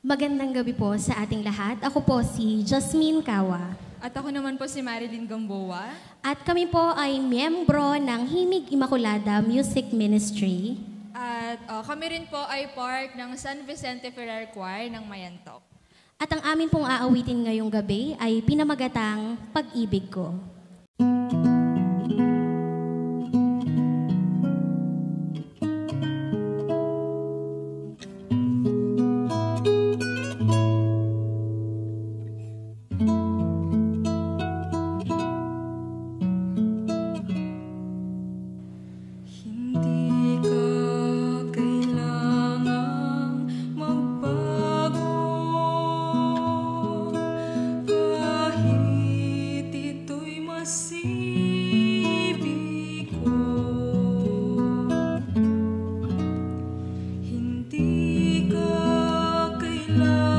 Magandang gabi po sa ating lahat. Ako po si Jasmine Kawa. At ako naman po si Marilyn Gamboa. At kami po ay miyembro ng Himig Immaculada Music Ministry. At kami rin po ay part ng San Vicente Ferrer Choir ng Mayantok. At ang amin pong aawitin ngayong gabi ay pinamagatang Pag-ibig Ko. Love.